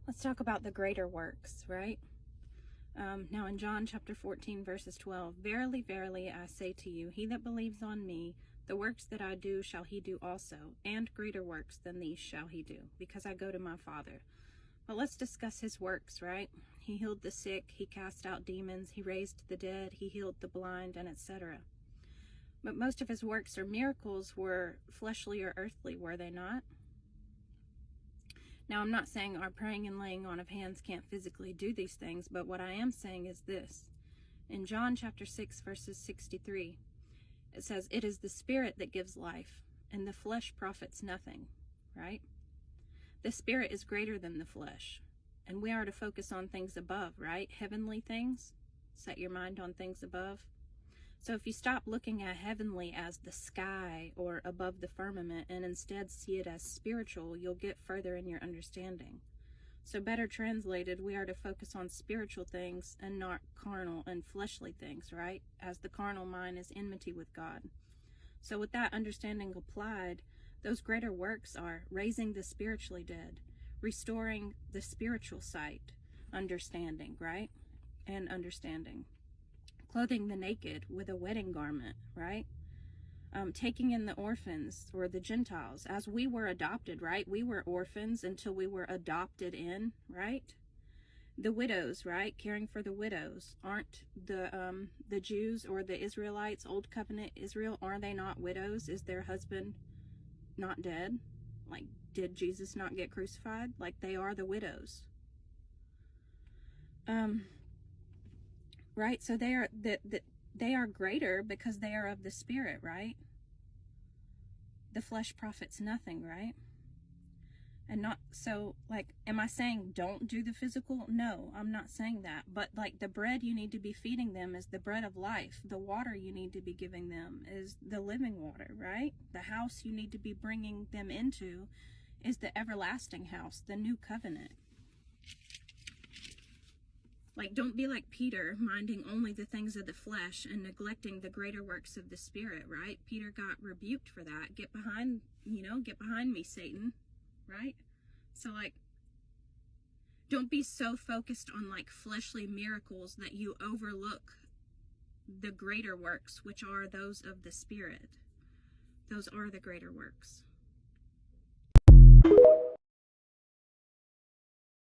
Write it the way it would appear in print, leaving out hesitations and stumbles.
Let's talk about the greater works, right? Now in John chapter 14, verses 12, "Verily, verily, I say to you, he that believes on me, the works that I do shall he do also, and greater works than these shall he do, because I go to my Father." But let's discuss his works, right? He healed the sick, he cast out demons, he raised the dead, he healed the blind, and etc. But most of his works or miracles were fleshly or earthly, were they not? Now, I'm not saying our praying and laying on of hands can't physically do these things, but what I am saying is this. In John chapter 6, verses 63, it says, "It is the Spirit that gives life, and the flesh profits nothing," right? The Spirit is greater than the flesh, and we are to focus on things above, right? Heavenly things. Set your mind on things above. So if you stop looking at heavenly as the sky or above the firmament and instead see it as spiritual, you'll get further in your understanding. So better translated, we are to focus on spiritual things and not carnal and fleshly things, right? As the carnal mind is enmity with God. So with that understanding applied, those greater works are raising the spiritually dead, restoring the spiritual sight, understanding, right? And understanding. Clothing the naked with a wedding garment, right? Taking in the orphans or the Gentiles, as we were adopted, right? We were orphans until we were adopted in, right? The widows, right? Caring for the widows. Aren't the Jews or the Israelites, Old Covenant Israel, are they not widows? Is their husband not dead? Like, did Jesus not get crucified? Like, they are the widows. Right? So they are greater because they are of the Spirit, right? The flesh profits nothing, right? And not so, like, am I saying don't do the physical? No, I'm not saying that. But like, the bread you need to be feeding them is the bread of life. The water you need to be giving them is the living water, right? The house you need to be bringing them into is the everlasting house, the new covenant. Like, don't be like Peter, minding only the things of the flesh and neglecting the greater works of the Spirit, right? Peter got rebuked for that. Get behind me, Satan, right? So, like, don't be so focused on, like, fleshly miracles that you overlook the greater works, which are those of the Spirit. Those are the greater works.